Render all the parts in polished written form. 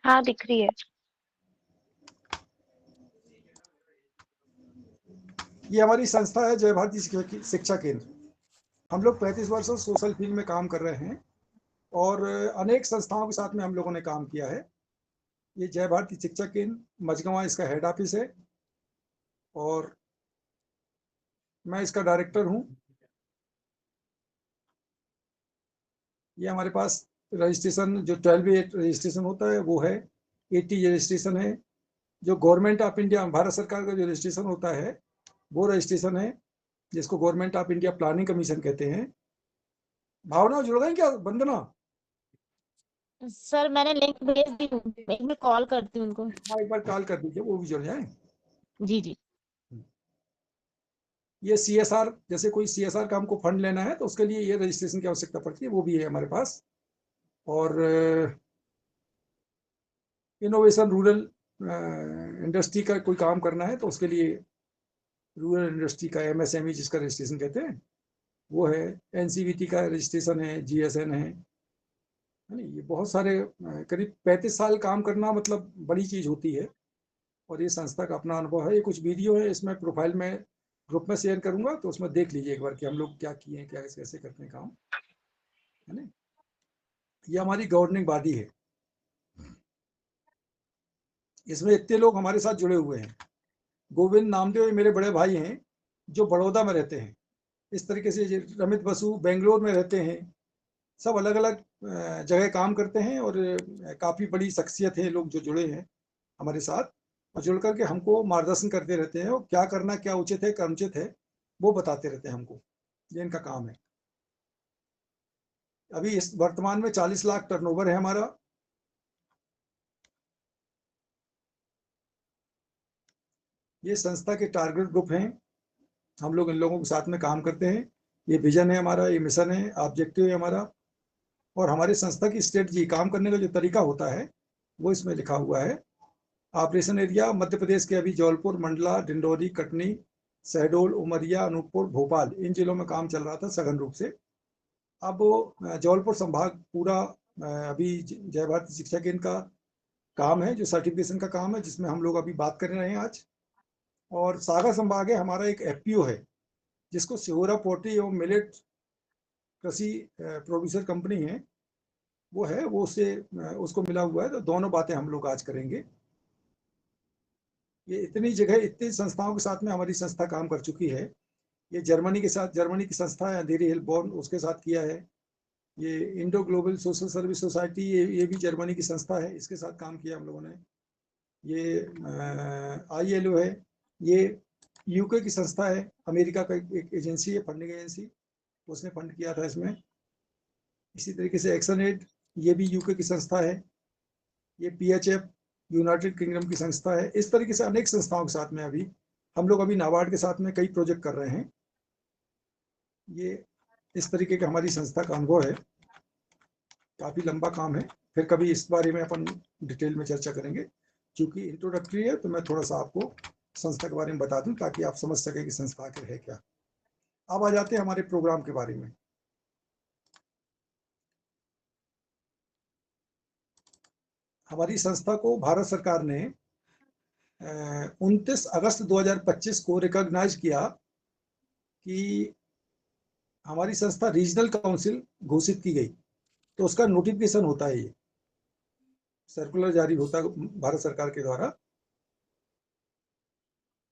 हाँ, दिख रही है। ये हमारी संस्था है जय भारती शिक्षा केंद्र। हम लोग 35 वर्षों सोशल फील्ड में काम कर रहे हैं और अनेक संस्थाओं के साथ में हम लोगों ने काम किया है। ये जय भारती शिक्षा केंद्र मझगांव इसका हेड ऑफिस है और मैं इसका डायरेक्टर हूँ। ये हमारे पास रजिस्ट्रेशन जो 12A रजिस्ट्रेशन होता है वो है, 80 रजिस्ट्रेशन है। जो गवर्नमेंट ऑफ इंडिया भारत सरकार का जो रजिस्ट्रेशन होता है वो रजिस्ट्रेशन है, जिसको government of India planning commission कहते हैं। भावना जुड़ गई क्या वंदना? सर मैंने लिंक भेज दी हूँ, एक बार कॉल करती हूँ उनको। हाँ, एक बार कॉल कर दीजिए, वो भी जुड़ जाए। जी जी। ये CSR, जैसे कोई CSR का हमको फंड लेना है तो उसके लिए ये रजिस्ट्रेशन की आवश्यकता पड़ती है, वो भी है हमारे पास। और इनोवेशन रूरल इंडस्ट्री का कोई काम करना है तो उसके लिए रूरल इंडस्ट्री का MSME जिसका रजिस्ट्रेशन कहते हैं वो है। NCVT का रजिस्ट्रेशन है, GSN है ना। ये बहुत सारे करीब 35 साल काम करना मतलब बड़ी चीज होती है। और ये संस्था का अपना अनुभव है। ये कुछ वीडियो है, इसमें प्रोफाइल में ग्रुप में शेयर करूंगा तो उसमें देख लीजिए एक बार कि हम लोग क्या किए हैं, क्या कैसे करते हैं काम, है ना। ये हमारी गवर्निंग बॉडी है। इसमें इतने लोग हमारे साथ जुड़े हुए हैं। गोविंद नामदेव मेरे बड़े भाई हैं जो बड़ौदा में रहते हैं। इस तरीके से रमित बसु बेंगलोर में रहते हैं। सब अलग अलग जगह काम करते हैं और काफ़ी बड़ी शख्सियत है लोग जो जुड़े हैं हमारे साथ और जुड़ करके हमको मार्गदर्शन करते रहते हैं और क्या करना, क्या उचित है, क्या अनुचित है, वो बताते रहते हैं हमको। ये इनका काम है। अभी इस वर्तमान में 40 लाख टर्नओवर है हमारा। ये संस्था के टारगेट ग्रुप हैं। हम लोग इन लोगों के साथ में काम करते हैं। ये विजन है हमारा, ये मिशन है, ऑब्जेक्टिव है हमारा। और हमारी संस्था की स्ट्रेटजी, काम करने का जो तरीका होता है वो इसमें लिखा हुआ है। ऑपरेशन एरिया मध्य प्रदेश के अभी जौलपुर, मंडला, डिंडोरी, कटनी, शहडोल, उमरिया, अनूपपुर, भोपाल, इन जिलों में काम चल रहा था सघन रूप से। अब जौलपुर संभाग पूरा अभी जय भारती शिक्षा केंद्र का काम है, जो सर्टिफिकेशन का काम है, जिसमें हम लोग अभी बात कर रहे हैं आज। और सागर संभाग है हमारा, एक FPO है जिसको सिहोरा पोल्ट्री एवं मिलेट कृषि प्रोड्यूसर कंपनी है, वो है, वो उससे उसको मिला हुआ है। तो दोनों बातें हम लोग आज करेंगे। ये इतनी जगह, इतनी संस्थाओं के साथ में हमारी संस्था काम कर चुकी है। ये जर्मनी के साथ, जर्मनी की संस्था है अंधेरी हेल्बोर्न, उसके साथ किया है। ये Indo global social service society, ये भी जर्मनी की संस्था है, इसके साथ काम किया हम लोगों ने। ये ILO है, ये UK की संस्था है, अमेरिका का एक एजेंसी है, फंडिंग एजेंसी, उसने फंड किया था इसमें। इसी तरीके से एक्शन एड, ये भी UK की संस्था है। ये PHF यूनाइटेड किंगडम की संस्था है। इस तरीके से अनेक संस्थाओं के साथ में अभी हम लोग, अभी नाबार्ड के साथ में कई प्रोजेक्ट कर रहे हैं। ये इस तरीके का हमारी संस्था का अनुभव है। काफ़ी लंबा काम है, फिर कभी इस बारे में अपन डिटेल में चर्चा करेंगे। क्योंकि इंट्रोडक्टरी है तो मैं थोड़ा सा आपको संस्था के बारे में बता दूं ताकि आप समझ सकें कि संस्था आखिर है क्या। अब आ जाते हैं हमारे प्रोग्राम के बारे में। हमारी संस्था को भारत सरकार ने 29 अगस्त 2025 को रिकॉग्नाइज किया कि हमारी संस्था रीजनल काउंसिल घोषित की गई। तो उसका नोटिफिकेशन होता है, ये सर्कुलर जारी होता है भारत सरकार के द्वारा।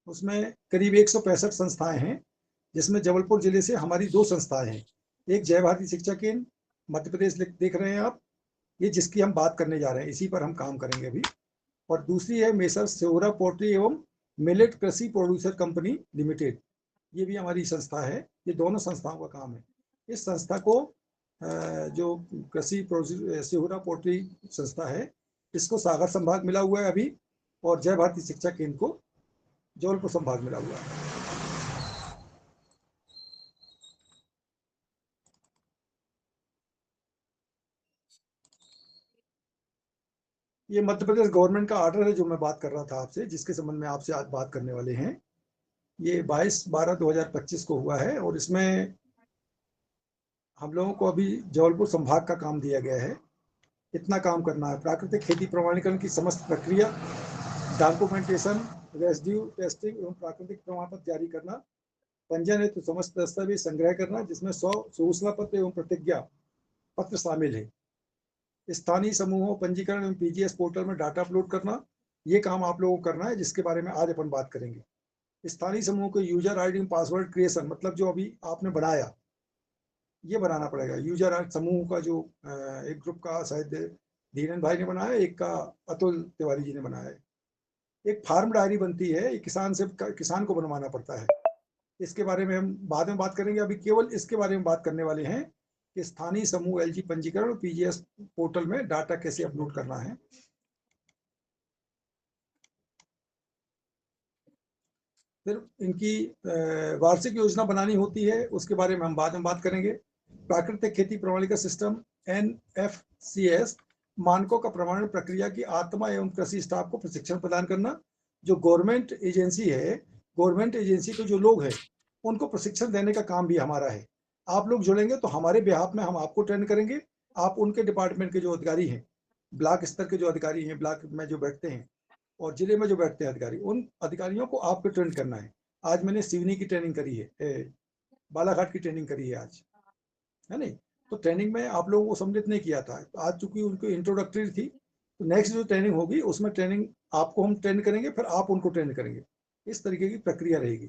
उसमें करीब 165 संस्थाएं हैं, जिसमें जबलपुर जिले से हमारी 2 संस्थाएं हैं। एक जय भारती शिक्षा केंद्र मध्य प्रदेश देख रहे हैं आप, ये जिसकी हम बात करने जा रहे हैं, इसी पर हम काम करेंगे अभी। और दूसरी है मेसर सिहोरा पोल्ट्री एवं मिलेट कृषि प्रोड्यूसर कंपनी लिमिटेड, ये भी हमारी संस्था है। ये दोनों संस्थाओं का काम है। इस संस्था को जो कृषि सिहोरा पोल्ट्री संस्था है, इसको सागर संभाग मिला हुआ है अभी, और जय भारती शिक्षा केंद्र को जबलपुर संभाग मिला हुआ है। ये मध्य प्रदेश गवर्नमेंट का ऑर्डर है जो मैं बात कर रहा था आपसे, जिसके संबंध में आपसे आज बात करने वाले हैं। ये 22/12/2025 को हुआ है और इसमें हम लोगों को अभी जबलपुर संभाग का काम दिया गया है। इतना काम करना है। प्राकृतिक खेती प्रमाणीकरण की समस्त प्रक्रिया, डॉक्यूमेंटेशन, रेसिड्यू टेस्टिंग एवं प्राकृतिक प्रमाण पत्र जारी करना, पंजीयन हेतु समस्त दस्तावेज संग्रह करना, जिसमें 100 सूचना पत्र एवं प्रतिज्ञा पत्र शामिल है। स्थानीय समूहों पंजीकरण एवं पीजीएस पोर्टल में डाटा अपलोड करना, ये काम आप लोगों को करना है, जिसके बारे में आज अपन बात करेंगे। स्थानीय समूह को यूजर आईडी पासवर्ड क्रिएशन, मतलब जो अभी आपने बनाया ये बनाना पड़ेगा। यूजर आईडी समूह का जो एक ग्रुप का शायद धीरेन भाई ने बनाया, एक का अतुल तिवारी जी ने बनाया है। एक फार्म डायरी बनती है, किसान को बनवाना पड़ता है। इसके बारे में हम बाद में बात करेंगे। अभी केवल इसके बारे में बात करने वाले हैं कि स्थानीय समूह एलजी पंजीकरण और पीजीएस पोर्टल में डाटा कैसे अपलोड करना है। फिर इनकी वार्षिक योजना बनानी होती है, उसके बारे में हम बाद में बात करेंगे। प्राकृतिक खेती प्रणाली का सिस्टम NFCS मानकों का प्रमाणन प्रक्रिया की आत्मा एवं कृषि स्टाफ को प्रशिक्षण प्रदान करना। जो गवर्नमेंट एजेंसी है, गवर्नमेंट एजेंसी के जो लोग हैं उनको प्रशिक्षण देने का काम भी हमारा है। आप लोग जुड़ेंगे तो हमारे बिहाफ में हम आपको ट्रेन करेंगे। आप उनके डिपार्टमेंट के जो अधिकारी हैं, ब्लॉक स्तर के जो अधिकारी हैं, ब्लॉक में जो बैठते हैं और जिले में जो बैठते हैं अधिकारी, उन अधिकारियों को आपको ट्रेन करना है। आज मैंने सिवनी की ट्रेनिंग करी है, बालाघाट की ट्रेनिंग करी है आज, है नहीं? तो ट्रेनिंग में आप लोगों को सम्मिलित नहीं किया था, तो आज चूंकि उनको इंट्रोडक्टरी थी, तो नेक्स्ट जो ट्रेनिंग होगी उसमें ट्रेनिंग आपको हम ट्रेन करेंगे, फिर आप उनको ट्रेन करेंगे। इस तरीके की प्रक्रिया रहेगी।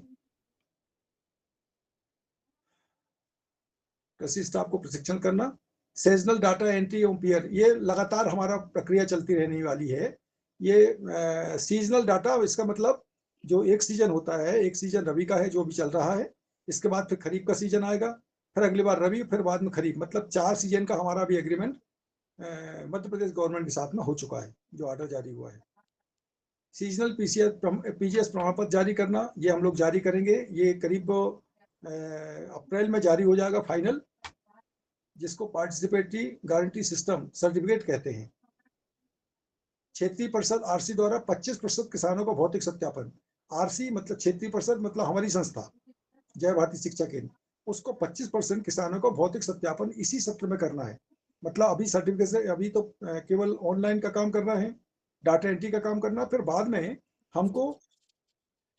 कृषि स्टाफ को प्रशिक्षण करना, सीजनल डाटा एंट्री एवं पीयर, ये लगातार हमारा प्रक्रिया चलती रहने वाली है। ये सीजनल डाटा, इसका मतलब जो एक सीजन होता है, एक सीजन रबी का है जो भी चल रहा है, इसके बाद फिर खरीफ का सीजन आएगा, फिर अगली बार रबी, फिर बाद में खरीफ, मतलब 4 सीजन का हमारा भी एग्रीमेंट मध्य प्रदेश गवर्नमेंट के साथ में हो चुका है, जो ऑर्डर जारी हुआ है। सीजनल पीजीएस प्रमाण पत्र जारी करना, ये हम लोग जारी करेंगे। ये करीब अप्रैल में जारी हो जाएगा फाइनल, जिसको पार्टिसिपेटरी गारंटी सिस्टम सर्टिफिकेट कहते हैं। क्षेत्रीय परिषद आरसी द्वारा 25% किसानों का भौतिक सत्यापन। आरसी मतलब क्षेत्रीय परिषद, मतलब हमारी संस्था जय भारती शिक्षा केंद्र, उसको 25% किसानों का भौतिक सत्यापन इसी सत्र में करना है। मतलब अभी सर्टिफिकेट से अभी तो केवल ऑनलाइन का काम करना है, डाटा एंट्री का काम करना, फिर बाद में हमको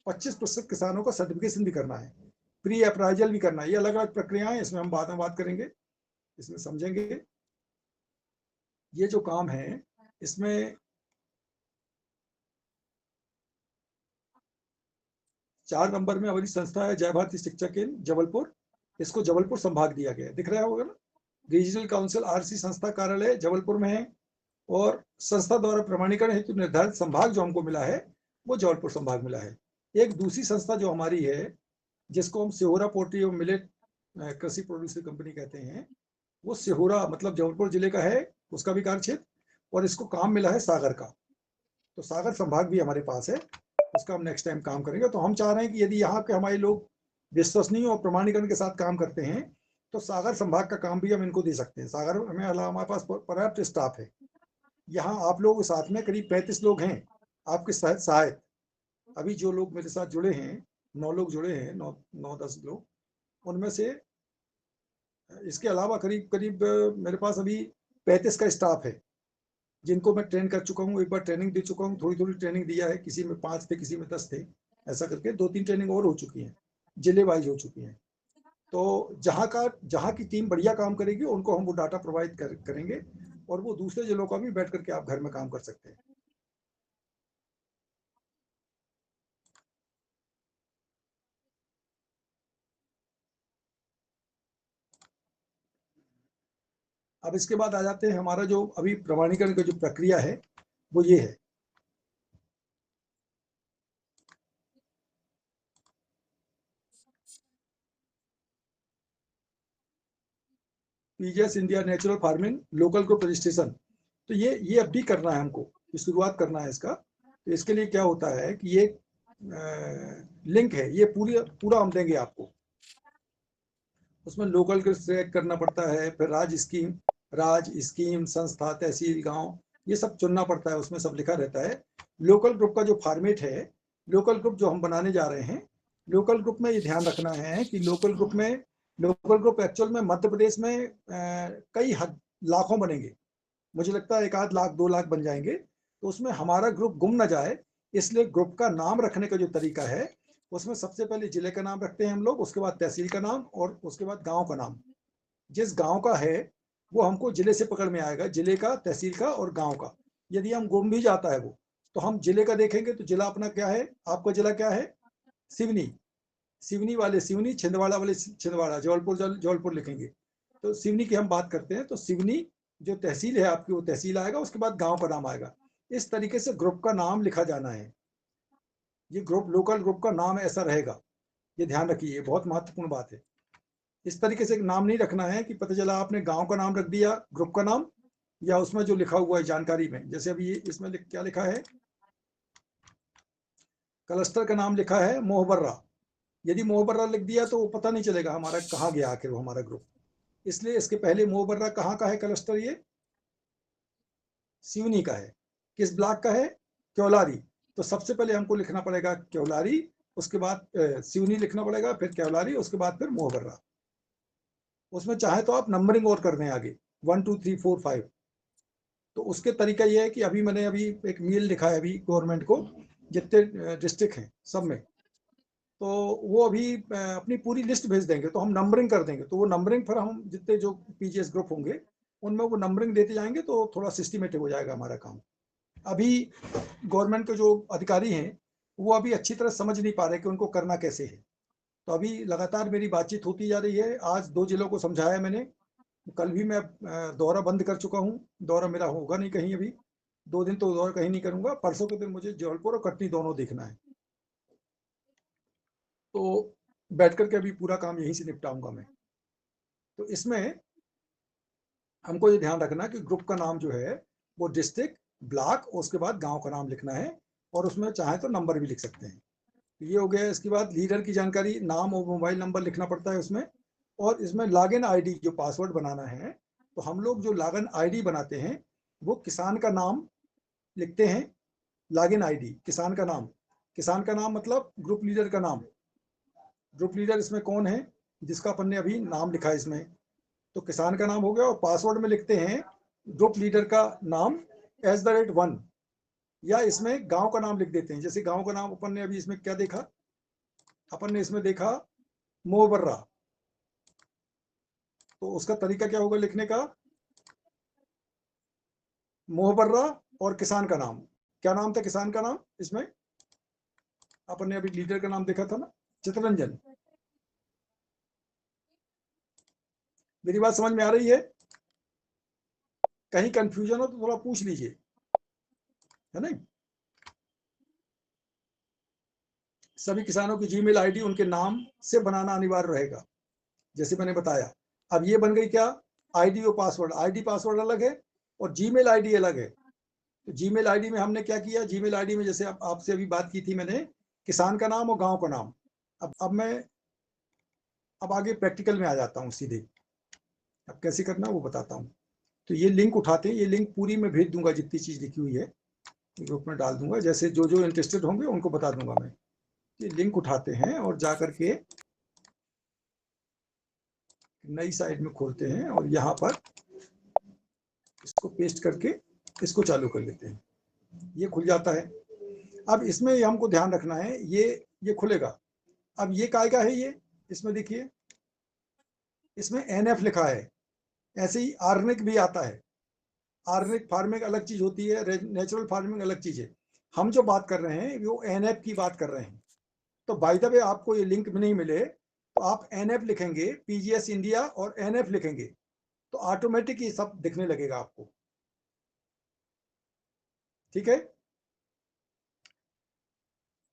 25% किसानों का सर्टिफिकेशन भी करना है, प्री अप्राइजल भी करना है। ये अलग अलग प्रक्रियाएं, इसमें हम बाद में बात करेंगे, इसमें समझेंगे। ये जो काम है इसमें 4 नंबर में हमारी संस्था है जय भारती शिक्षा केंद्र जबलपुर, इसको जबलपुर संभाग दिया गया है, दिख रहा होगा ना। रीजनल काउंसिल आरसी संस्था कार्यालय जबलपुर में है, और संस्था द्वारा प्रमाणीकरण हेतु निर्धारित संभाग जो हमको मिला है वो जबलपुर संभाग मिला है। एक दूसरी संस्था जो हमारी है, जिसको हम सिहोरा पोल्ट्री एवं मिलेट कृषि प्रोड्यूसर कंपनी कहते हैं, वो सिहोरा मतलब जबलपुर जिले का है, उसका भी कार्य क्षेत्र, और इसको काम मिला है सागर का। तो सागर संभाग भी हमारे पास है, उसका हम नेक्स्ट टाइम काम करेंगे। तो हम चाह रहे हैं कि यदि यहाँ के हमारे लोग विश्वसनीय और प्रमाणीकरण के साथ काम करते हैं तो सागर संभाग का काम भी हम इनको दे सकते हैं। सागर में हमारे पास पर्याप्त स्टाफ है। यहाँ आप लोगों के साथ में करीब 35 लोग हैं आपके सहायक। अभी जो लोग मेरे साथ जुड़े हैं, 9 लोग जुड़े हैं, 9-10 लोग, उनमें से इसके अलावा करीब करीब मेरे पास अभी 35 का स्टाफ है, जिनको मैं ट्रेन कर चुका हूँ। एक बार ट्रेनिंग दे चुका हूँ, थोड़ी थोड़ी ट्रेनिंग दिया है, किसी में 5 थे, किसी में 10 थे, ऐसा करके 2-3 ट्रेनिंग और हो चुकी हैं, जिले वाइज हो चुकी हैं। तो जहाँ की टीम बढ़िया काम करेगी उनको हम वो डाटा प्रोवाइड करेंगे, और वो दूसरे जिलों का भी बैठ करके आप घर में काम कर सकते हैं। अब इसके बाद आ जाते हैं, हमारा जो अभी प्रमाणीकरण की जो प्रक्रिया है वो ये है। PGS India natural farming local group registration, तो ये अब भी करना है हमको, शुरुआत करना है इसका। तो इसके लिए क्या होता है कि ये लिंक है, ये पूरा हम देंगे आपको। उसमें लोकल ग्रुप सिलेक्ट करना पड़ता है, फिर राज्य स्कीम, संस्था, तहसील, गांव, ये सब चुनना पड़ता है, उसमें सब लिखा रहता है। लोकल ग्रुप का जो फॉर्मेट है, लोकल ग्रुप जो हम बनाने जा रहे हैं, लोकल ग्रुप में ये ध्यान रखना है कि लोकल ग्रुप एक्चुअल में मध्य प्रदेश में कई लाखों बनेंगे, मुझे लगता है 1 आध लाख 2 लाख बन जाएंगे। तो उसमें हमारा ग्रुप गुम ना जाए, इसलिए ग्रुप का नाम रखने का जो तरीका है, उसमें सबसे पहले जिले का नाम रखते हैं हम लोग, उसके बाद तहसील का नाम और उसके बाद गांव का नाम। जिस गांव का है वो हमको जिले से पकड़ में आएगा, जिले का, तहसील का और गांव का। यदि हम गुम भी जाता है वो, तो हम जिले का देखेंगे तो जिला अपना क्या है, आपका जिला क्या है, सिवनी, सिवनी वाले सिवनी, छिंदवाड़ा वाले छिंदवाड़ा, जबलपुर जबलपुर लिखेंगे। तो सिवनी की हम बात करते हैं, तो सिवनी जो तहसील है आपकी, वो तहसील आएगा, उसके बाद गांव का नाम आएगा। इस तरीके से ग्रुप का नाम लिखा जाना है। ये ग्रुप, लोकल ग्रुप का नाम ऐसा रहेगा, ये ध्यान रखिए, ये बहुत महत्वपूर्ण बात है। इस तरीके से नाम नहीं रखना है कि पता चला आपने गांव का नाम रख दिया ग्रुप का नाम, या उसमें जो लिखा हुआ है जानकारी में, जैसे अभी इसमें क्या लिखा है, क्लस्टर का नाम लिखा है मोहबर्रा। यदि मोहबर्रा लिख दिया तो वो पता नहीं चलेगा हमारा कहाँ गया आखिर वो हमारा ग्रुप। इसलिए इसके पहले मोहबर्रा कहाँ का है क्लस्टर, ये सिवनी का है। किस ब्लॉक का है, क्योलारी। तो सबसे पहले हमको लिखना पड़ेगा क्योलारी, उसके बाद सिवनी लिखना पड़ेगा, फिर क्योलारी, उसके बाद फिर मोहबर्रा। उसमें चाहे तो आप नंबरिंग और कर दें आगे, 1 2 3 4 5। तो उसके तरीका ये है कि मैंने अभी एक मेल लिखा है अभी गवर्नमेंट को, जितने डिस्ट्रिक्ट हैं सब में, तो वो अभी अपनी पूरी लिस्ट भेज देंगे, तो हम नंबरिंग कर देंगे। तो वो नंबरिंग फिर हम जितने जो पीजीएस ग्रुप होंगे उनमें वो नंबरिंग देते जाएंगे, तो थोड़ा सिस्टमेटिक हो जाएगा हमारा काम। अभी गवर्नमेंट के जो अधिकारी हैं वो अभी अच्छी तरह समझ नहीं पा रहे कि उनको करना कैसे है। तो अभी लगातार मेरी बातचीत होती जा रही है। आज 2 जिलों को समझाया मैंने, कल भी मैं दौरा बंद कर चुका हूँ, दौरा मेरा होगा नहीं कहीं अभी, 2 दिन तो दौरा कहीं नहीं करूंगा। परसों के दिन मुझे जबलपुर और कटनी दोनों देखना है, तो बैठ करके अभी पूरा काम यहीं से निपटाऊंगा मैं। तो इसमें हमको ये ध्यान रखना कि ग्रुप का नाम जो है वो डिस्ट्रिक्ट, ब्लॉक, उसके बाद गांव का नाम लिखना है, और उसमें चाहे तो नंबर भी लिख सकते हैं। ये हो गया। इसके बाद लीडर की जानकारी, नाम और मोबाइल नंबर लिखना पड़ता है उसमें। और इसमें लॉगिन आईडी जो पासवर्ड बनाना है, तो हम लोग जो लॉगिन आईडी बनाते हैं वो किसान का नाम लिखते हैं। लॉगिन आईडी किसान का नाम, किसान का नाम मतलब ग्रुप लीडर का नाम। ग्रुप लीडर इसमें कौन है, जिसका अपन ने अभी नाम लिखा है इसमें, तो किसान का नाम हो गया। और पासवर्ड में लिखते हैं ग्रुप लीडर का नाम @1, या इसमें गांव का नाम लिख देते हैं। जैसे गांव का नाम अपन ने अभी इसमें क्या देखा, अपन ने इसमें देखा मोहबर्रा, तो उसका तरीका क्या होगा लिखने का, मोहबर्रा और किसान का नाम। क्या नाम था किसान का नाम, इसमें अपन ने अभी लीडर का नाम देखा था ना, चितरंजन। मेरी बात समझ में आ रही है? कहीं कंफ्यूजन हो तो थोड़ा पूछ लीजिए, है ना। सभी किसानों की जीमेल आईडी उनके नाम से बनाना अनिवार्य रहेगा, जैसे मैंने बताया। अब ये बन गई क्या, आईडी और पासवर्ड। आईडी पासवर्ड अलग है और जीमेल आईडी अलग है। तो जीमेल आईडी में हमने क्या किया, जीमेल आईडी में जैसे आपसे अभी बात की थी मैंने, किसान का नाम और गांव का नाम। अब मैं आगे प्रैक्टिकल में आ जाता हूँ सीधे। अब कैसे करना वो बताता हूँ। तो ये लिंक उठाते हैं, ये लिंक पूरी मैं भेज दूंगा, जितनी चीज लिखी हुई है ग्रुप में डाल दूंगा, जैसे जो जो इंटरेस्टेड होंगे उनको बता दूंगा मैं। ये लिंक उठाते हैं और जा करके नई साइट में खोलते हैं, और यहाँ पर इसको पेस्ट करके इसको चालू कर लेते हैं। ये खुल जाता है। अब इसमें हमको ध्यान रखना है, ये खुलेगा। अब ये काय का है, ये इसमें देखिए, इसमें NF लिखा है। ऐसे ही ऑर्गेनिक भी आता है। ऑर्गेनिक फार्मिंग अलग चीज होती है, नेचुरल फार्मिंग अलग चीज है। हम जो बात कर रहे हैं वो NF की बात कर रहे हैं। तो बाय द वे आपको ये लिंक नहीं मिले तो आप NF लिखेंगे, PGS इंडिया और NF लिखेंगे, तो ऑटोमेटिक ये सब दिखने लगेगा आपको। ठीक है।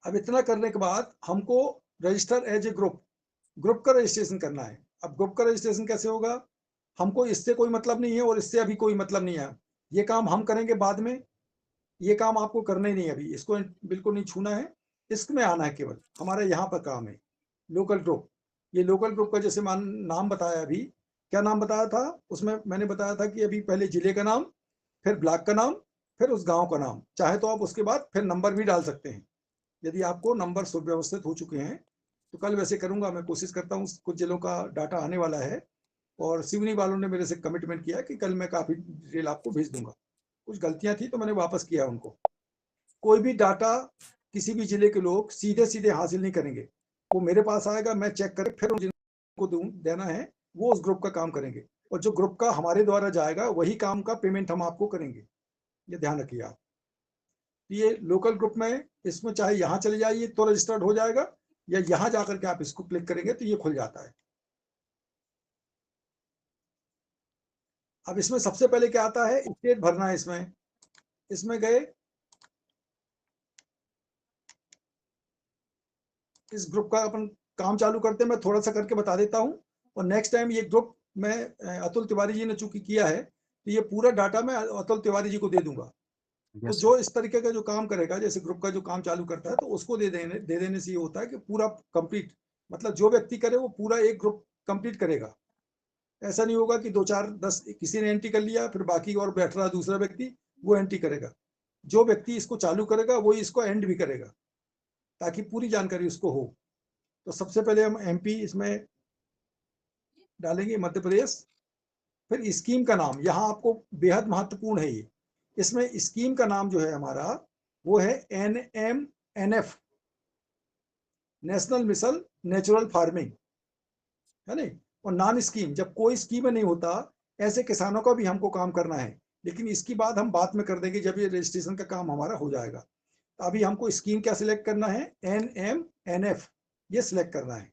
अब इतना करने के बाद हमको रजिस्टर एज ए ग्रुप का रजिस्ट्रेशन करना है। अब ग्रुप का रजिस्ट्रेशन कैसे होगा, हमको इससे कोई मतलब नहीं है और इससे अभी कोई मतलब नहीं है। ये काम हम करेंगे बाद में, ये काम आपको करना ही नहीं, अभी इसको बिल्कुल नहीं छूना है, इसमें आना है केवल। हमारा यहाँ पर काम है लोकल ग्रुप। ये लोकल ग्रुप का जैसे नाम बताया अभी, क्या नाम बताया था उसमें, मैंने बताया था कि अभी पहले जिले का नाम, फिर ब्लॉक का नाम, फिर उस गांव का नाम। चाहे तो आप उसके बाद फिर नंबर भी डाल सकते हैं, यदि आपको नंबर सुव्यवस्थित हो चुके हैं। तो कल वैसे करूंगा मैं, कोशिश करता हूँ, कुछ जिलों का डाटा आने वाला है, और सिवनी वालों ने मेरे से कमिटमेंट किया कि कल मैं काफी डिटेल आपको भेज दूंगा। कुछ गलतियां थी तो मैंने वापस किया उनको। कोई भी डाटा किसी भी जिले के लोग सीधे सीधे हासिल नहीं करेंगे, वो मेरे पास आएगा, मैं चेक कर फिर जिनको देना है वो उस ग्रुप का काम करेंगे, और जो ग्रुप का हमारे द्वारा जाएगा वही काम का पेमेंट हम आपको करेंगे, ये ध्यान रखिए आप। ये लोकल ग्रुप में, इसमें चाहे यहाँ चले जाइए तो रजिस्टर्ड हो जाएगा, या यहाँ जाकर के आप इसको क्लिक करेंगे तो ये खुल जाता है। अब इसमें सबसे पहले क्या आता है, स्टेट भरना है। इसमें गए, इस ग्रुप का अपन काम चालू करते हैं, मैं थोड़ा सा करके बता देता हूं। और नेक्स्ट टाइम ये ग्रुप मैं अतुल तिवारी जी ने चूंकि किया है तो ये पूरा डाटा मैं अतुल तिवारी जी को दे दूंगा। तो जो इस तरीके का जो काम करेगा, जैसे ग्रुप का जो काम चालू करता है, तो उसको दे देने से ये होता है कि पूरा कंप्लीट, मतलब जो व्यक्ति करे वो पूरा एक ग्रुप कंप्लीट करेगा। ऐसा नहीं होगा कि 2 4 10 किसी ने एंट्री कर लिया फिर बाकी और बैठ रहा दूसरा व्यक्ति वो एंट्री करेगा। जो व्यक्ति इसको चालू करेगा वही इसको एंड भी करेगा, ताकि पूरी जानकारी उसको हो। तो सबसे पहले हम एमपी इसमें डालेंगे, मध्य प्रदेश। फिर स्कीम का नाम यहाँ आपको बेहद महत्वपूर्ण है। ये इसमें स्कीम का नाम जो है हमारा वो है NMNF, national mission natural farming, है नहीं। और नॉन स्कीम, जब कोई स्कीम नहीं होता ऐसे किसानों का भी हमको काम करना है, लेकिन इसकी बात हम बाद में कर देंगे जब ये रजिस्ट्रेशन का काम हमारा हो जाएगा। तो अभी हमको स्कीम क्या सिलेक्ट करना है, NMNF ये सिलेक्ट करना है।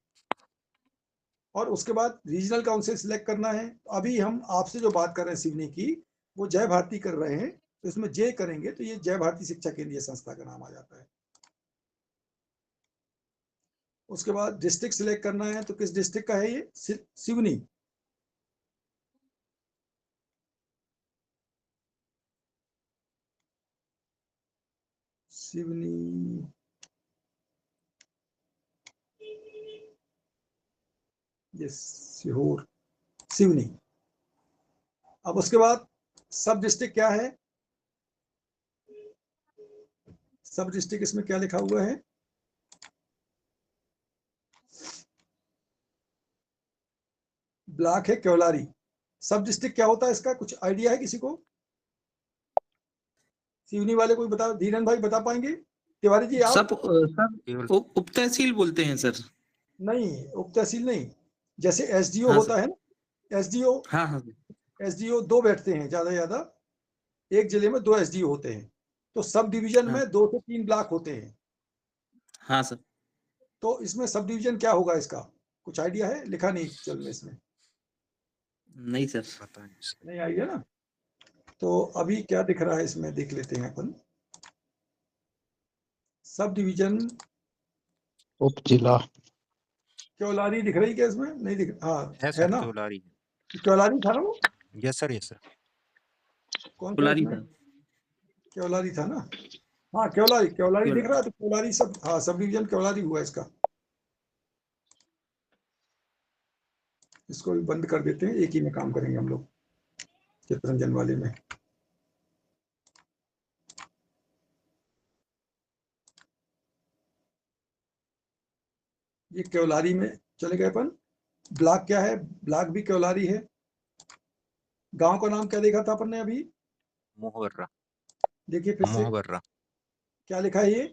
और उसके बाद रीजनल काउंसिल सिलेक्ट करना है। अभी हम आपसे जो बात कर रहे हैं सिवनी की, वो जय भारती कर रहे हैं, तो इसमें जे करेंगे तो ये जय भारती शिक्षा केंद्रीय संस्था का नाम आ जाता है। उसके बाद डिस्ट्रिक्ट सिलेक्ट करना है, तो किस डिस्ट्रिक्ट का है ये, सिवनी। सिवनी, ये सीहोर, सिवनी। अब उसके बाद सब डिस्ट्रिक्ट क्या है, सब डिस्ट्रिक्ट इसमें क्या लिखा हुआ है, ब्लॉक है केवलारी। सब डिस्ट्रिक्ट क्या होता है इसका कुछ आइडिया है किसी को, सिवनी वाले कोई बता, धीरन भाई बता पाएंगे, तिवारी जी आप? सब उप तहसील बोलते हैं सर। नहीं, उप तहसील नहीं, जैसे एसडीओ हाँ होता सर। है ना, एसडीओ, हाँ हाँ एसडीओ 2 बैठते हैं ज्यादा ज्यादा, एक जिले में 2 एसडीओ होते हैं। तो सब डिवीजन हाँ में 2 से 3 ब्लॉक होते हैं। हाँ सर। तो इसमें सब डिवीजन क्या होगा इसका कुछ आइडिया है, लिखा नहीं चल में इसमें, नहीं सर। पता नहीं। नहीं आइडिया ना। तो अभी क्या दिख रहा है इसमें देख लेते हैं अपन, सब डिवीजन उप जिला केवलारी दिख रही क्या इसमें, नहीं दिख, हाँ है है सर, ना, केवलारी। केवलारी था ना वो, यस सर, यस सर। कौन सा कुलारी इसमें, था। केवलारी था ना, हाँ केवलारी, केवलारी दिख केवलारी। रहा है, तो केवलारी सब, हाँ सब डिवीजन केवलारी हुआ इसका। इसको भी बंद कर देते हैं, एक ही में काम करेंगे हम लोग चितरंजन वाले में। ये केवलारी में चले गए अपन। ब्लॉक क्या है, ब्लॉक भी केवलारी है। गांव का नाम क्या देखा था अपन ने अभी, मोहबर्रा। देखिए फिर से मोहबर्रा। क्या लिखा है ये,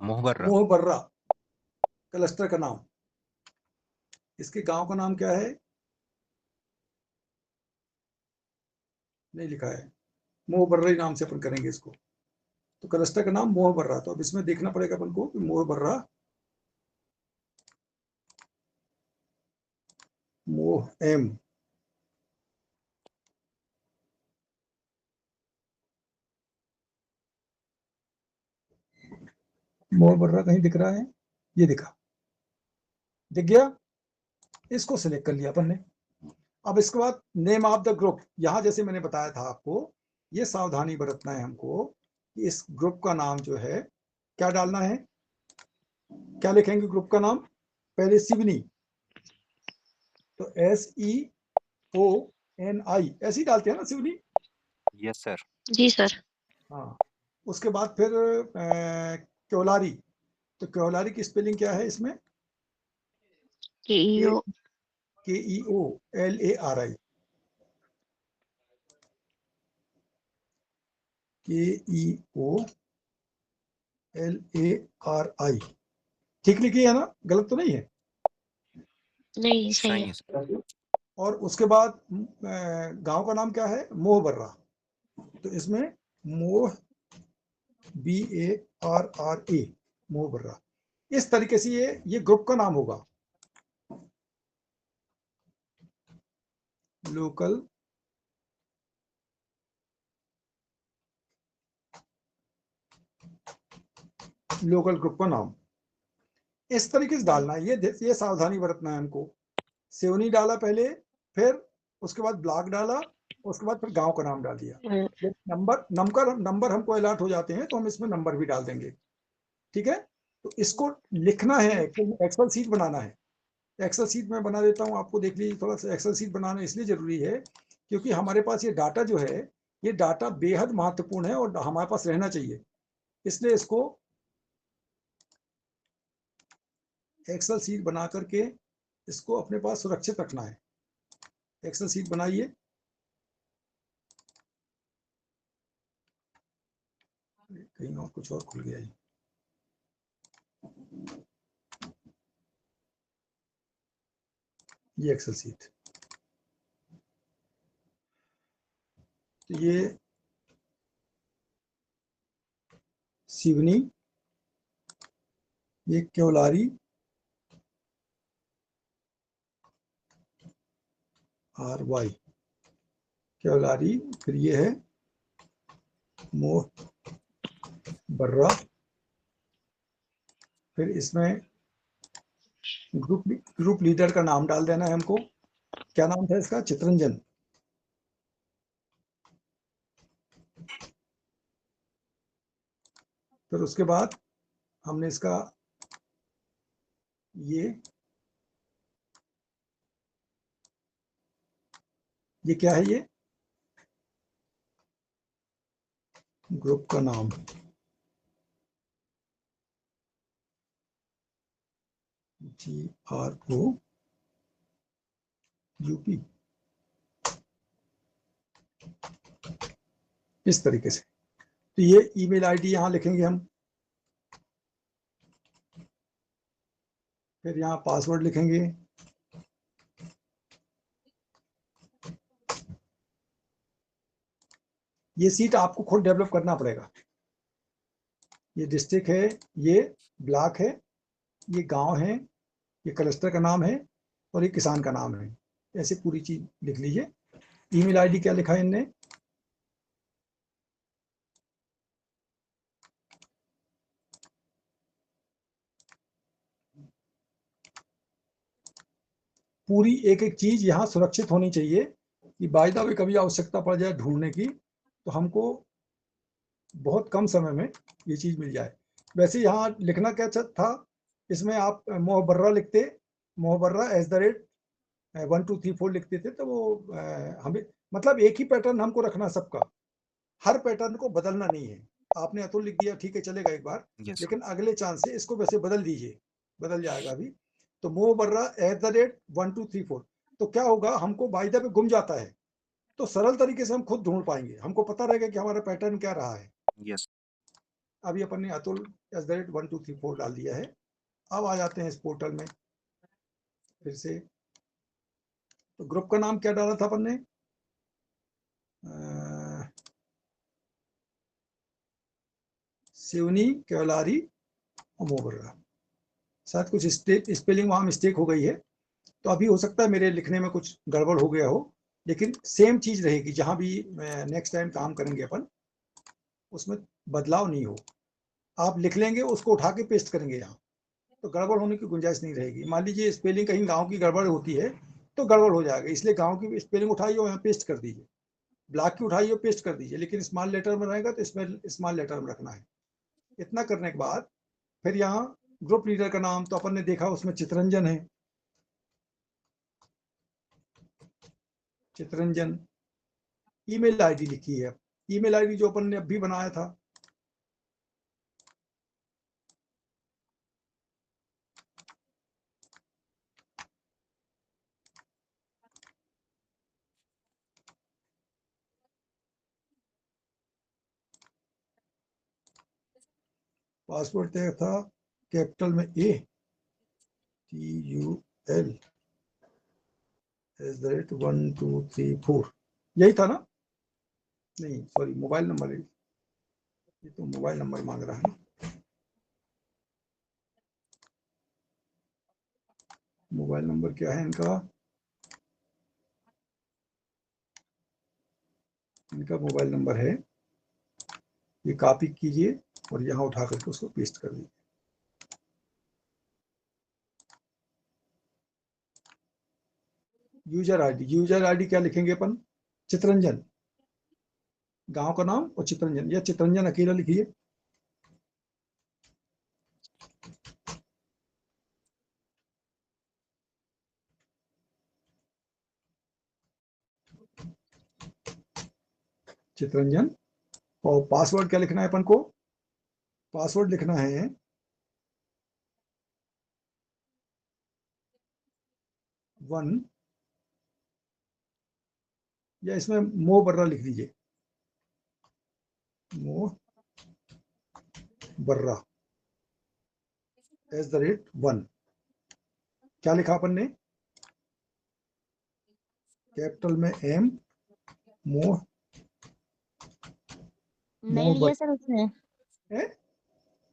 मोहबर्रा। मोहबर्रा क्लस्टर का नाम। इसके गांव का नाम क्या है, नहीं लिखा है, मोहबर्रा ही नाम से अपन करेंगे इसको। तो क्लस्टर का नाम मोहबर्रा, तो अब इसमें देखना पड़ेगा अपन को कि मोहबर्रा, मोह एम, मोहबर्रा कहीं दिख रहा है, ये दिखा, दिख गया, इसको सिलेक्ट कर लिया अपन ने। अब इसके बाद नेम ऑफ द ग्रुप, यहां जैसे मैंने बताया था आपको, ये सावधानी बरतना है हमको कि इस ग्रुप का नाम जो है क्या डालना है, क्या लिखेंगे ग्रुप का नाम, पहले सिवनी, तो SEONI ऐसे ही डालते हैं ना सिवनी। Yes sir. जी सर। हाँ, उसके बाद फिर केवलारी, तो केवलारी की स्पेलिंग क्या है इसमें, KEO KEOLARI, KEOLARI, ठीक लिखी है ना, गलत तो नहीं है? नहीं, सही सही है। है सर। और उसके बाद गांव का नाम क्या है? मोहबर्रा। तो इसमें मोह BARRA, मोहबर्रा। इस तरीके से ये ग्रुप का नाम होगा, लोकल ग्रुप का नाम इस तरीके से डालना है। ये सावधानी बरतना है हमको। सेवनी डाला पहले, फिर उसके बाद ब्लॉक डाला, उसके बाद फिर गांव का नाम डाल दिया। नंबर हमको अलर्ट हो जाते हैं तो हम इसमें नंबर भी डाल देंगे, ठीक है। तो इसको लिखना है, एक्सेल सीट बनाना है। एक्सेल सीट में बना देता हूँ, आपको देख लीजिए। थोड़ा सा एक्सेल सीट बनाना इसलिए जरूरी है क्योंकि हमारे पास ये डाटा जो है, ये डाटा बेहद महत्वपूर्ण है और हमारे पास रहना चाहिए। इसलिए इसको एक्सेल सीट बना करके इसको अपने पास सुरक्षित रखना है। एक्सेल सीट बनाइए। कहीं और कुछ और खुल गया है। ये एक्सेल सीट, तो ये सिवनी, ये केवलारी, RY केवलारी, फिर ये है मोहबर्रा। फिर इसमें ग्रुप लीडर का नाम डाल देना है हमको। क्या नाम था इसका? चितरंजन। फिर उसके बाद हमने इसका ये क्या है? ये ग्रुप का नाम GROUP, इस तरीके से। तो ये ईमेल आईडी यहां लिखेंगे हम, फिर यहाँ पासवर्ड लिखेंगे। ये सीट आपको खुद डेवलप करना पड़ेगा। ये डिस्ट्रिक्ट है, ये ब्लॉक है, ये गांव है, ये क्लस्टर का नाम है और ये किसान का नाम है। ऐसे पूरी चीज लिख लीजिए। ईमेल आईडी क्या लिखा है इनने? पूरी एक एक चीज यहाँ सुरक्षित होनी चाहिए कि बायदा भी कभी आवश्यकता पड़ जाए ढूंढने की तो हमको बहुत कम समय में ये चीज मिल जाए। वैसे यहाँ लिखना क्या था, इसमें आप मोहबर्रा लिखते, मोहबर्रा @1 2 3 4 लिखते थे तो वो हमें मतलब एक ही पैटर्न हमको रखना सबका, हर पैटर्न को बदलना नहीं है। आपने अतुल लिख दिया, ठीक है, चलेगा एक बार, यस लेकिन अगले चांस से इसको वैसे बदल दीजिए, बदल जाएगा अभी। तो मोहबर्रा @1 2 3 4, तो क्या होगा, हमको बायदा पे गुम जाता है तो सरल तरीके से हम खुद ढूंढ पाएंगे, हमको पता रहेगा कि हमारा पैटर्न क्या रहा है। यस अभी अपन ने अतुल @1 2 3 4 डाल दिया है। अब आ जाते हैं इस पोर्टल में फिर से। तो ग्रुप का नाम क्या डाला था अपन ने? सिवनी, केवलारी और मोहबर्रा। शायद कुछ स्पेलिंग वहां मिस्टेक हो गई है, तो अभी हो सकता है मेरे लिखने में कुछ गड़बड़ हो गया हो, लेकिन सेम चीज रहेगी। जहां भी नेक्स्ट टाइम काम करेंगे अपन, उसमें बदलाव नहीं हो। आप लिख लेंगे, उसको उठा के पेस्ट करेंगे यहाँ, तो गड़बड़ होने की गुंजाइश नहीं रहेगी। मान लीजिए स्पेलिंग कहीं गांव की गड़बड़ होती है तो गड़बड़ हो जाएगा, इसलिए गांव की स्पेलिंग उठाइए और यहाँ पेस्ट कर दीजिए, ब्लॉक की उठाइए पेस्ट कर दीजिए, लेकिन स्मॉल लेटर में रहेगा तो इसमें स्मॉल लेटर में रखना है। इतना करने के बाद फिर यहाँ ग्रुप लीडर का नाम तो अपन ने देखा, उसमें चितरंजन है, चितरंजन। ईमेल आईडी लिखी है, ईमेल आईडी जो अपन ने अभी बनाया था, पासवर्ड तय था कैपिटल में A TUL @1 2 3 4, यही था ना? नहीं सॉरी, मोबाइल नंबर है ये, तो मोबाइल नंबर मांग रहा है ना। मोबाइल नंबर क्या है इनका? इनका मोबाइल नंबर है, ये कॉपी कीजिए और यहाँ उठा करके उसको पेस्ट कर दीजिए। यूजर आईडी क्या लिखेंगे अपन? चितरंजन, गांव का नाम और चितरंजन, या चितरंजन अकेला लिखिए। चितरंजन। और पासवर्ड क्या लिखना है अपन को? पासवर्ड लिखना है 1, या इसमें मो बर्रा लिख दीजिए, मो बर्रा @1। क्या लिखा अपन ने? कैपिटल में M, मो नहीं लिया सर उसने, है?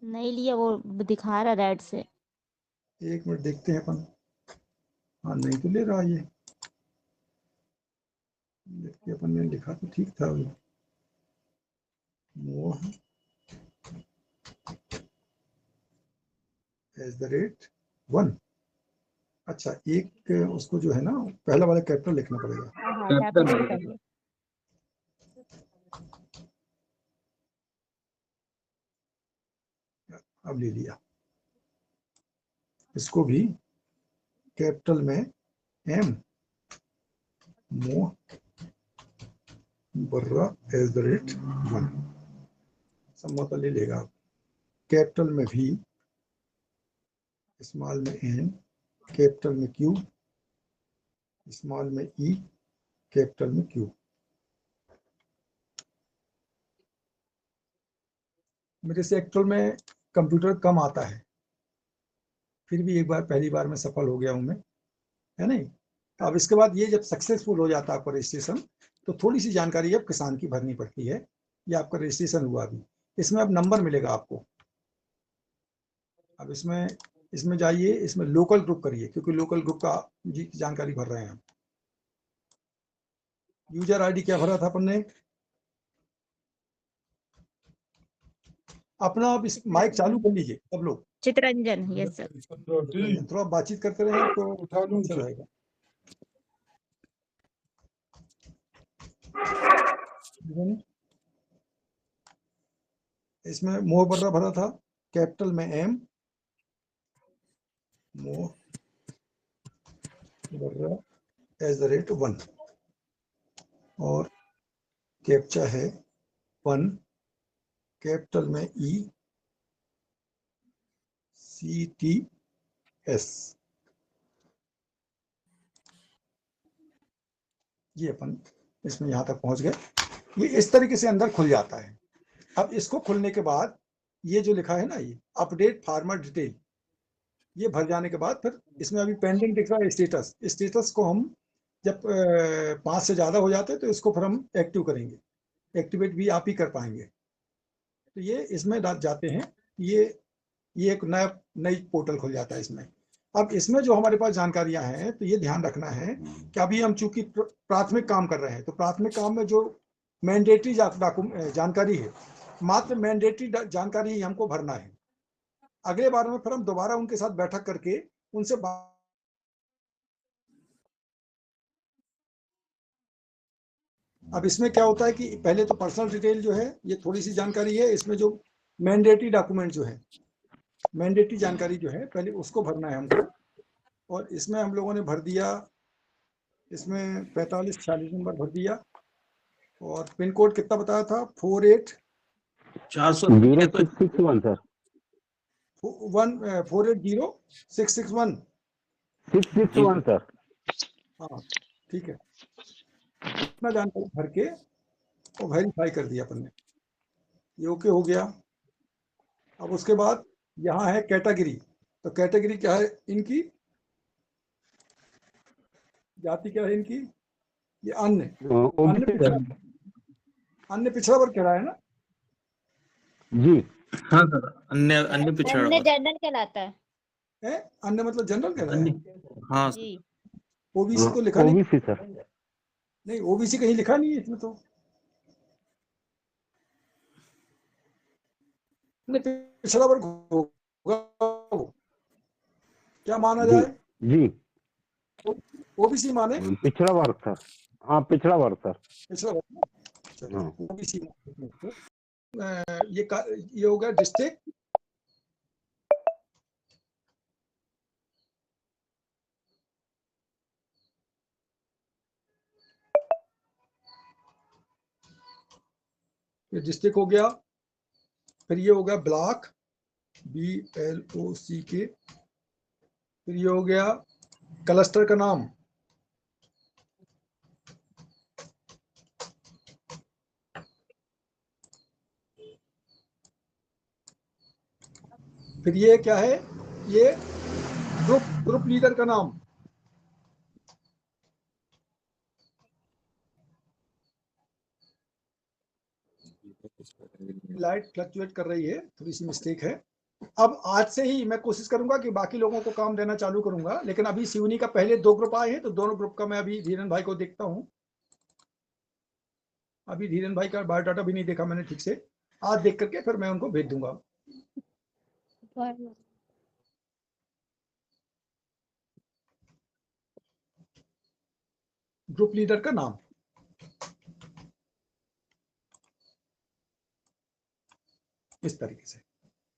नहीं लिया, वो दिखा रहा रेड से। एक मिनट देखते हैं अपन। हाँ नहीं तो ले रहा ये, देखते अपन ने लिखा तो ठीक था वो, मोह @1। अच्छा, एक उसको जो है ना पहला वाला कैपिटल लिखना पड़ेगा। हाँ कैपिटल कर लिया। अब ले लिया, इसको भी कैपिटल में M, मोह बर्रा @1। समझौता ले लेगा। कैपिटल में V, स्मॉल में N, कैपिटल में Q, स्मॉल में E, कैपिटल में Q। मेरे से एक्चुअल में कंप्यूटर कम आता है, फिर भी एक बार पहली बार में सफल हो गया हूं मैं, है नहीं? अब इसके बाद ये जब सक्सेसफुल हो जाता है आपका रजिस्ट्रेशन, तो थोड़ी सी जानकारी अब किसान की भरनी पड़ती है। ये आपका रजिस्ट्रेशन हुआ अभी, इसमें अब नंबर मिलेगा आपको। अब इसमें जाइए, इसमें लोकल ग्रुप करिए, क्योंकि लोकल ग्रुप का जानकारी भर रहे हैं हम। यूजर आईडी क्या भरा था अपन ने? अपना अब इस माइक चालू कर लीजिए सब लोग। Chittaranjan, yes sir. थोड़ा बातचीत करते रहे तो अच्छा रहेगा। इसमें मोह बर्रा भरा था, कैपिटल में M, मोह बर्रा @1। और कैप्चा है 1, कैपिटल में E CTS। ये अपन इसमें यहाँ तक पहुंच गए। ये इस तरीके से अंदर खुल जाता है। अब इसको खुलने के बाद ये जो लिखा है ना, ये अपडेट फार्मर डिटेल, ये भर जाने के बाद फिर इसमें अभी पेंडिंग दिख रहा है स्टेटस। स्टेटस को हम जब 5 से ज्यादा हो जाते हैं तो इसको फिर हम एक्टिव करेंगे, एक्टिवेट भी आप ही कर पाएंगे। तो ये इसमें जाते हैं, ये एक नई पोर्टल खुल जाता है इसमें। अब इसमें जो हमारे पास जानकारियां हैं, तो ये ध्यान रखना है कि अभी हम चूंकि प्राथमिक काम कर रहे हैं, तो प्राथमिक काम में जो मैंडेटरी जानकारी है, मात्र मैंडेटरी जानकारी ही हमको भरना है। अगले बार में फिर हम दोबारा उनके साथ बैठक करके उनसे अब इसमें क्या होता है कि पहले तो पर्सनल डिटेल जो है, ये थोड़ी सी जानकारी है। इसमें जो मैंडेटरी डॉक्यूमेंट जो है, मैंडेटरी जानकारी जो है, पहले उसको भरना है हमको। और इसमें हम लोगों ने भर दिया, इसमें 4546 नंबर भर दिया। और पिन कोड कितना बताया था? 48 0661 सर, 480661। 661 सर। हाँ ठीक है, इतना जानकारी भर के और वेरीफाई कर दिया अपन ने। ये ओके हो गया। अब उसके बाद यहाँ है कैटेगरी, तो कैटेगरी क्या है इनकी, जाति क्या है इनकी, ये अन्य, अन्य ओबीसी पिछड़ा, अन्य पिछड़ा वर्ग कह रहा है ना। जी। हाँ सर, अन्य अन्य पिछड़ा अन्य वर्ग। जनरल कहलाता है। अन्य मतलब जनरल कह रहा है। अन्य, हाँ सर। जी ओबीसी तो लिखा नहीं, ओबीसी सर। नहीं ओबीसी कहीं लिखा नहीं है इसमें तो। अन्य पिछड़ा वर्ग होगा वो, क्या माना जी जाए, जी ओबीसी माने, पिछड़ा वर्ग सर। हाँ पिछड़ा वर्ग सर। पिछड़ा वर्ग, चलिए हाँ। ओबीसी ये हो गया डिस्ट्रिक्ट। ये डिस्ट्रिक्ट हो गया, फिर ये हो गया ब्लॉक, BLOCK, फिर ये हो गया क्लस्टर का नाम, फिर ये क्या है, ये ग्रुप लीडर का नाम, लाइट फ्लक्चुएट कर रही है, थोड़ी सी मिस्टेक है। अब आज से ही मैं कोशिश करूंगा कि बाकी लोगों को काम देना चालू करूंगा, लेकिन अभी सिवनी का पहले 2 ग्रुप आए हैं, तो दोनों ग्रुप का मैं अभी धीरेन भाई को देखता हूं। अभी धीरेन भाई का बायोडाटा भी नहीं देखा मैंने ठीक से, आज देख करके फिर मैं उनको भेज दूंगा। ग्रुप लीडर का नाम, इस तरीके से,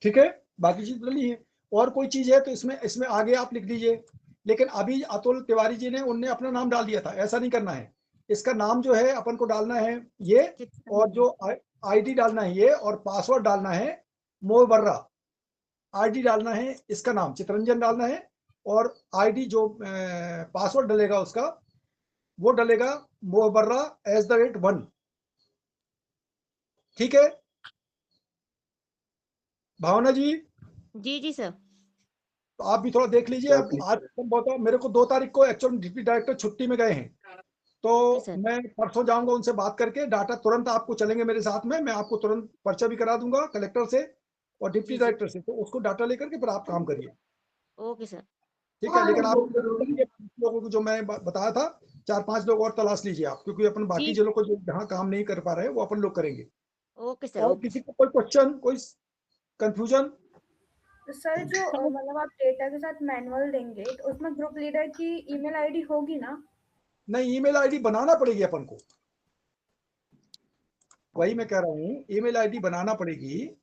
ठीक है। बाकी चीज बदली है, और कोई चीज है तो इसमें आगे आप लिख दीजिए। लेकिन अभी अतुल तिवारी जी ने उनने अपना नाम डाल दिया था, ऐसा नहीं करना है। इसका नाम जो है अपन को डालना है ये, और जो आईडी डालना है ये, और पासवर्ड डालना है मोहबर्रा। आईडी डालना है इसका नाम चितरंजन डालना है, और आईडी जो पासवर्ड डलेगा उसका, वो डलेगा मोहबर्रा @1। ठीक है भावना जी, जी जी सर। तो आप भी थोड़ा देख लीजिए। अब आज बहुत, मेरे को 2 तारीख को एक्चुअल डिप्टी डायरेक्टर छुट्टी में गए हैं, तो जी सर। मैं परसों जाऊंगा उनसे बात करके, डाटा तुरंत आपको चलेंगे मेरे साथ में, मैं आपको तुरंत पर्चा भी करा दूंगा कलेक्टर से और डिप्टी जी जी डायरेक्टर से, तो उसको डाटा लेकर के फिर आप काम करिए, ओके सर। ठीक है। लेकिन आप लोगों को जो मैं बताया था, 4-5 लोग और तलाश लीजिए आप, क्योंकि अपन बाकी जी जिलों को जो जहाँ काम नहीं कर पा रहे हैं वो अपन लोग करेंगे। Okay sir. और ओके किसी को कोई क्वेश्चन, कोई कंफ्यूजन? तो सर जो मतलब आप डेटा के साथ मैनुअल देंगे तो उसमें ग्रुप लीडर की ईमेल आईडी होगी ना? नहीं, ईमेल आईडी बनाना पड़ेगी अपन को, वही मैं कह रहा हूँ, ईमेल आईडी बनाना पड़ेगी।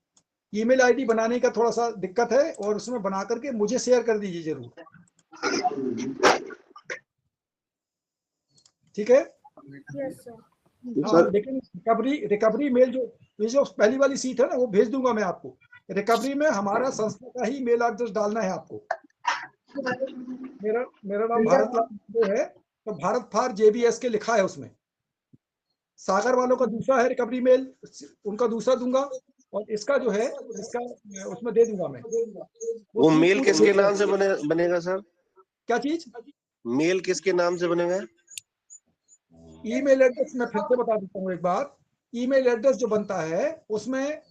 ईमेल आईडी बनाने का थोड़ा सा दिक्कत है, और उसमें बना करके मुझे शेयर कर दीजिए जरूर, ठीक है। Yes sir. हाँ, लेकिन रिकवरी मेल जो, ये जो पहली वाली सीट है ना, वो भेज दूंगा मैं आपको। रिकवरी में हमारा संस्था का ही मेल एड्रेस डालना है आपको। मेरा नाम भारत लाल है, तो भारत फार JBS के लिखा है उसमें। सागर वालों का दूसरा है रिकवरी मेल, उनका दूसरा दूंगा, और इसका जो है, इसका उसमें दे दूंगा मैं। वो मेल किसके नाम से बनेगा सर? क्या चीज? मेल किसके नाम से बनेगा? ईमेल एड्रेस मैं फिर से बता देता हूँ एक बार। ईमेल एड्रेस जो बनता है उसमें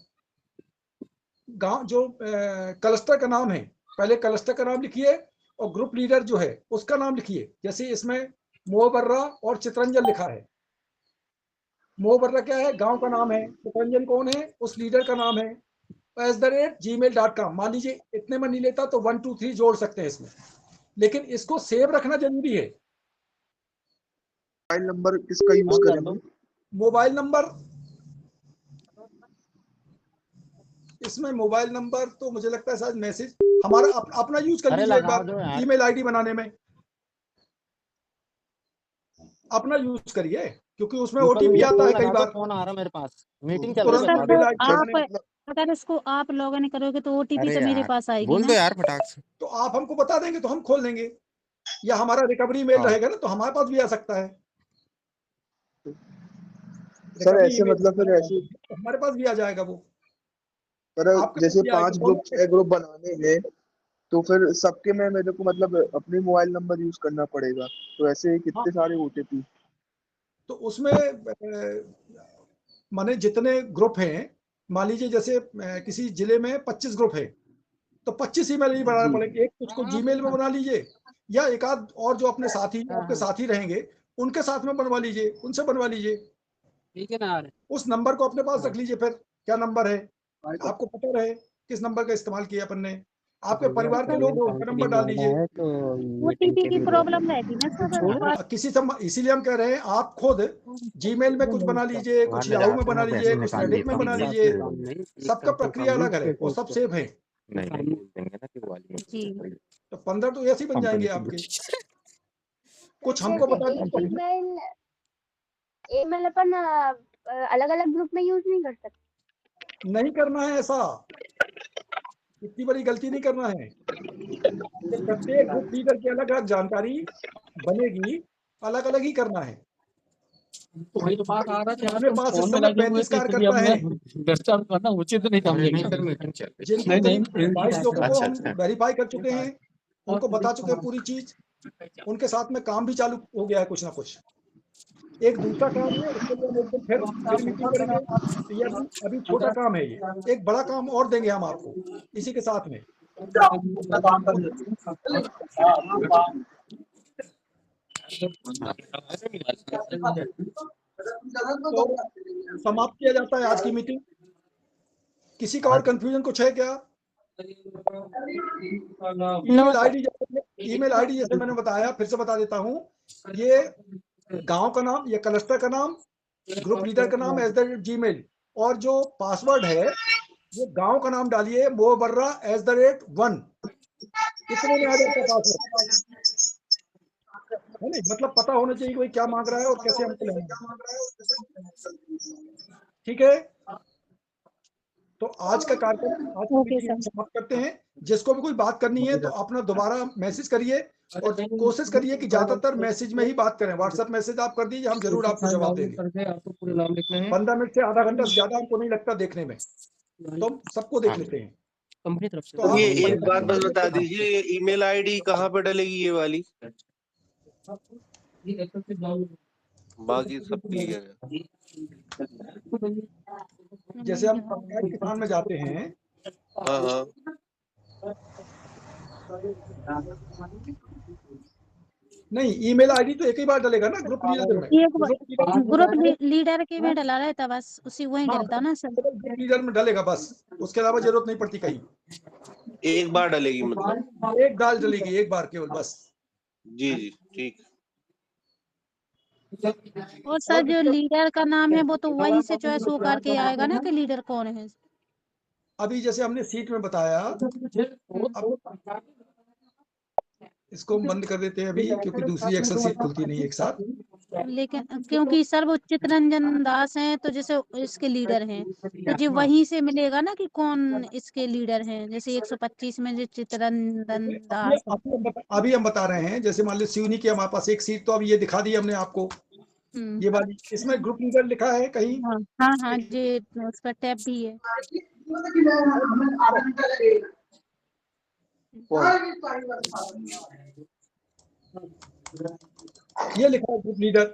गांव जो क्लस्टर का नाम है, पहले क्लस्टर का नाम लिखिए, और ग्रुप लीडर जो है उसका नाम लिखिए। जैसे इसमें मोहबर्रा और चितरंजन लिखा है, मोहबर्रा क्या है, गांव का नाम है, चितरंजन कौन है, उस लीडर का नाम है, @gmail.com। मान लीजिए इतने में नहीं लेता तो 1 2 3 जोड़ सकते हैं इसमें, लेकिन इसको सेव रखना जरूरी है। मोबाइल नंबर किसका यूज करेंगे? मोबाइल नंबर, इसमें मोबाइल नंबर तो मुझे लगता है शायद मैसेज हमारा अपना यूज कर लीजिए एक बार। ईमेल आईडी बनाने में अपना यूज करिए, क्योंकि उसमें OTP आता है कई बार। फोन आ रहा मेरे पास, मीटिंग चल तुरंत रही है। ईमेल आईडी आप अगर इसको आप लॉगिन करोगे तो OTP तो मेरे पास आएगी बोल ना। दो यार फटाक से। तो आप हमको बता देंगे तो हम खोल देंगे, या हमारा रिकवरी मेल रहेगा ना, तो हमारे पास भी आ सकता है। सर ऐसे मतलब फिर ऐसे हमारे पास भी आ जाएगा वो। पर आपका जैसे क्या 5 ग्रुप 6 ग्रुप बनाने हैं तो फिर सबके में मेरे को मतलब अपनी मोबाइल नंबर यूज करना पड़ेगा, तो ऐसे हाँ, कितने सारे OTP? तो उसमें माने जितने ग्रुप हैं, मान लीजिए जैसे किसी जिले में 25 ग्रुप है, तो 25 ईमेल ही बनाना पड़ेगा। एक उसको जीमेल में बना लीजिए, या एक आध और जो अपने साथी आपके साथी रहेंगे उनके साथ में बनवा लीजिए, उनसे बनवा लीजिए। ठीक है ना? उस नंबर को अपने पास रख लीजिए, फिर क्या नंबर है आपको पता रहे किस नंबर का इस्तेमाल किया अपन ने। आपके परिवार के लोग हो उनका नंबर डाल लीजिए। ओटीपी की प्रॉब्लम रहती ना सर। किसी से इसीलिए हम कह रहे हैं आप खुद जीमेल में कुछ बना लीजिए, कुछ याहू में बना लीजिए, कुछ रेडिट में बना लीजिए। सबका प्रक्रिया अलग है और सब सेफ है। जी तो 15 तो ऐसे ही बन जाएंगे आपके। कुछ हमको बता दीजिए। ईमेल ईमेल अपन अलग अलग ग्रुप में यूज नहीं कर सकते। नहीं करना है ऐसा, इतनी बड़ी गलती नहीं करना है। तो प्रत्येक ग्रुप लीडर की अलग अलग जानकारी बनेगी, अलग अलग ही करना है। तो वही तो बात आ रहा था, अपने पास इस फोन में समय लगे हुए 35 थे, इसलिए अब कार्यकर्ता मैं हैं डिस्टर्ब करना उचित नहीं समझेंगे। जिनको नहीं, करीब नहीं, 22 लोगों को अच्छा, हम अच्छा। वेरीफाई कर चुके हैं, उनको बता चुके हैं पूरी चीज। उनके साथ में काम भी चालू हो गया है कुछ ना कुछ। एक दूसरा काम है, उसके लिए हम एक दिन फिर मीटिंग करेंगे। तो ये अभी छोटा काम है, ये एक बड़ा काम और देंगे हम आपको इसी के साथ में। तो समाप्त किया जाता है आज की मीटिंग। किसी का और कंफ्यूजन कुछ है क्या? ईमेल आईडी जैसे मैंने बताया, फिर से बता देता हूँ। ये गांव का नाम, ये क्लस्टर का नाम, ग्रुप लीडर का नाम @gmail, और जो पासवर्ड है वो गांव का नाम डालिए, मोहबर्रा @1। इतने में आ जाता है पासवर्ड, है नहीं? मतलब पता होना चाहिए कोई क्या मांग रहा है और कैसे हमको लेना है। ठीक है, तो आज का कार्यक्रम, आज की ओके मीटिंग हम सर। समाप्त करते हैं। जिसको भी कोई बात करनी है तो अपना दोबारा मैसेज करिए, और कोशिश करिए कि ज्यादातर मैसेज में ही बात करें। व्हाट्सएप मैसेज आप कर दीजिए, हम जरूर आपको जवाब देंगे। आपको पूरा नाम लिखना है। 15 मिनट से आधा घंटा से ज्यादा हमको नहीं लगता देखने में, तो हम सबको देख लेते हैं। कंपनी तरफ से तो आप ये एक बात बस बता दीजिए, ये ईमेल आईडी कहाँ पे डलेगी ये वाली? बाकी सब क्लियर है। जैसे हम ऐड किसान में जाते हैं, हाँ हाँ, नहीं ईमेल आईडी तो एक ही बार डलेगा ना ग्रुप लीडर में। ग्रुप लीडर के में डला रहता, बस उसी वही डलता ना सर। ग्रुप लीडर में डलेगा बस, उसके अलावा जरूरत नहीं पड़ती कहीं। एक बार डलेगी मतलब? एक दाल डलेगी एक बार केवल, बस। जी जी ठीक। और सर जो लीडर का नाम है वो तो वहीं से चॉइस हो करके आएगा ना कि लीडर कौन है। अभी जैसे हमने सीट में बताया, अब इसको हम बंद कर देते हैं अभी, क्योंकि दूसरी एक्सेल सीट खुलती नहीं एक साथ। लेकिन क्योंकि सर वो चितरंजन दास हैं, तो जैसे इसके लीडर हैं, तो जो वहीं से मिलेगा ना कि कौन इसके लीडर हैं। जैसे 125 में जो चितरंजन दास है। अभी हम बता रहे हैं, जैसे मान लो सिवनी की हमारे पास एक सीट, तो अब ये दिखा दी हमने आपको, ये वाली। इसमें ग्रुप लीडर लिखा है कहीं? हाँ हाँ जी, उसका टैब भी है। ये लिखा है ग्रुप लीडर।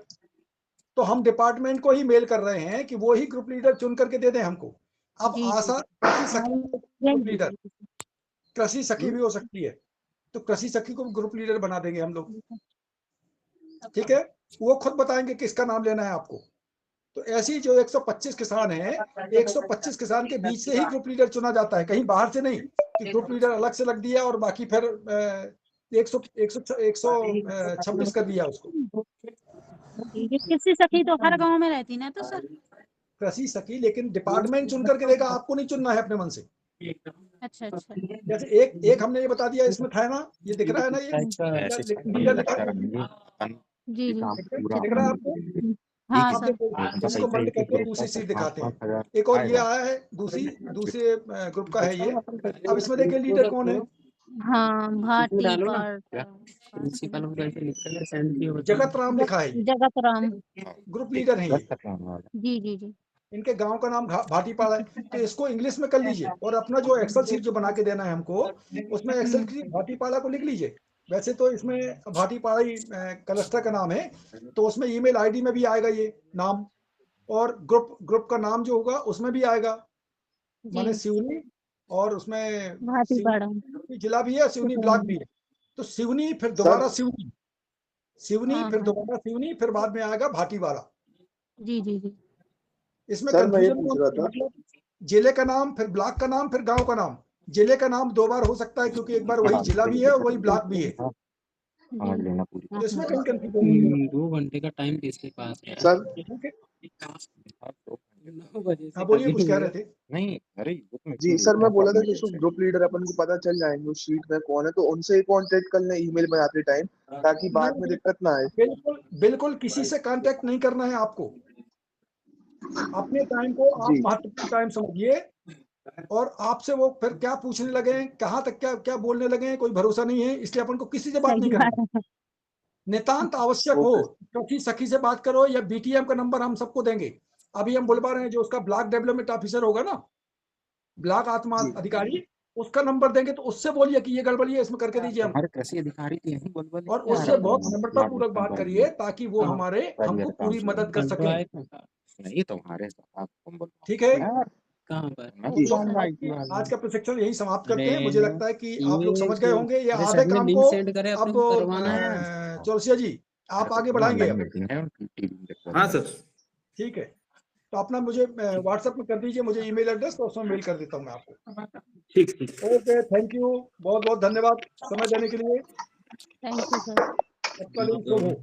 तो हम डिपार्टमेंट को ही मेल कर रहे हैं कि वो ही ग्रुप लीडर चुन करके दे दें हमको। अब आशा कृषि सखी ग्रुप लीडर, कृषि सखी भी हो सकती है, तो कृषि सखी को ग्रुप लीडर बना देंगे हम लोग। ठीक है, वो खुद बताएंगे किसका नाम लेना है आपको। तो ऐसी जो 125 किसान हैं, 125 किसान के बीच से ही ग्रुप लीडर चुना जाता है, कहीं बाहर से नहीं कि ग्रुप लीडर अलग से लग दिया और बाकी फिर 126 कर दिया उसको। कृषि सखी तो हर गांव में रहती ना, तो सर कृषि सखी, लेकिन डिपार्टमेंट चुन करके देगा, आपको नहीं चुनना है अपने मन से। अच्छा अच्छा। जैसे एक हमने ये बता दिया, इसमें था ना, ये दिख रहा है ना, ये लीडर लिखा है, जी जी दिख रहा है आपको? हाँ आप सर। इसको बंद करके दूसरी सीट दिखाते हैं। एक और ये आया है, दूसरे ग्रुप का है ये। अब इसमें देखिए लीडर कौन है? हाँ भाटी जगत राम लिखा है, जगत राम। ग्रुप लीडर है ये। जी जी जी। इनके गांव का नाम भाटीपाड़ा है, तो इसको इंग्लिश में कर लीजिए और अपना जो एक्सेल शीट जो बना के देना है हमको, उसमें एक्सेल शीट भाटीपाड़ा को लिख लीजिए। वैसे तो इसमें भाटीपाड़ा ही क्लस्टर का नाम है, तो उसमें ईमेल आईडी में भी आएगा ये नाम, और ग्रुप का नाम जो होगा उसमें भी आएगा, माने सिवनी, और उसमें भाटीपाड़ा सिवनी जिला भी है, सिवनी ब्लॉक भी है। तो सिवनी फिर दोबारा सिवनी, हाँ, फिर हाँ। दोबारा सिवनी, फिर बाद में आएगा भाटीपाड़ा। जी जी जी। इसमें सर मैं ये कंफ्यूजन पूछ रहा था, मतलब जिले का नाम, फिर ब्लॉक का नाम, फिर गांव का नाम। जिले का नाम 2 बार हो सकता है, क्योंकि एक बार वही जिला भी है और वही ब्लॉक भी है, तो इसमें कहीं कंफ्यूजन नहीं है। 2 घंटे का टाइम किसके पास है? सर ठीक है, 9 बजे से हाँ बोलिए, कुछ कह रहे थे। नहीं, अरे जी सर, मैं बोला था कि उसको ग्रुप लीडर अपन को पता चल जाएंगे उस शीट में कौन है, तो उनसे ही कांटेक्ट कर लें ईमेल बनाते टाइम, ताकि बाद में दिक्कत ना आए। बिल्कुल किसी से कांटेक्ट नहीं करना है आपको। अपने टाइम को आप महत्वपूर्ण टाइम समझिए, और आपसे वो फिर क्या पूछने लगे, कहाँ तक क्या बोलने लगे, कोई भरोसा नहीं है, इसलिए अपन को किसी से बात नहीं करनी। नितांत आवश्यक हो किसी सखी से बात करो, या बीटीएम का नंबर हम सबको देंगे। अभी हम बुलवा रहे हैं, जो उसका ब्लॉक डेवलपमेंट ऑफिसर होगा ना, ब्लॉक आत्मा अधिकारी, उसका नंबर देंगे, तो उससे बोलिए कि ये गड़बड़ी है, इसमें करके दीजिए हम, कृषि अधिकारी तो यही बोल और उससे बहुत नम्रता पूर्वक बात करिए, ताकि वो हमारे हमको पूरी मदद कर सके। नहीं तुम्हारे ठीक है, कहाँ पर? तो आज का प्रशिक्षण यही समाप्त करते हैं। मुझे लगता है कि आप लोग समझ गए होंगे। ये अरे आधे सर ने काम लिंक को सेंड करे, अपने अब को करवाना है। चौरसिया जी आप आगे बढ़ाएंगे अब। हाँ सर। ठीक है, तो अपना मुझे व्हाट्सएप में कर दीजिए, मुझे ईमेल एड्रेस, तो उसमें मेल कर देता हूँ मैं आपको। ठीक। ओके, थैंक यू, बहुत बहुत धन्यवाद समय देने के लिए। Thank you sir. आपका दिन शुभ हो।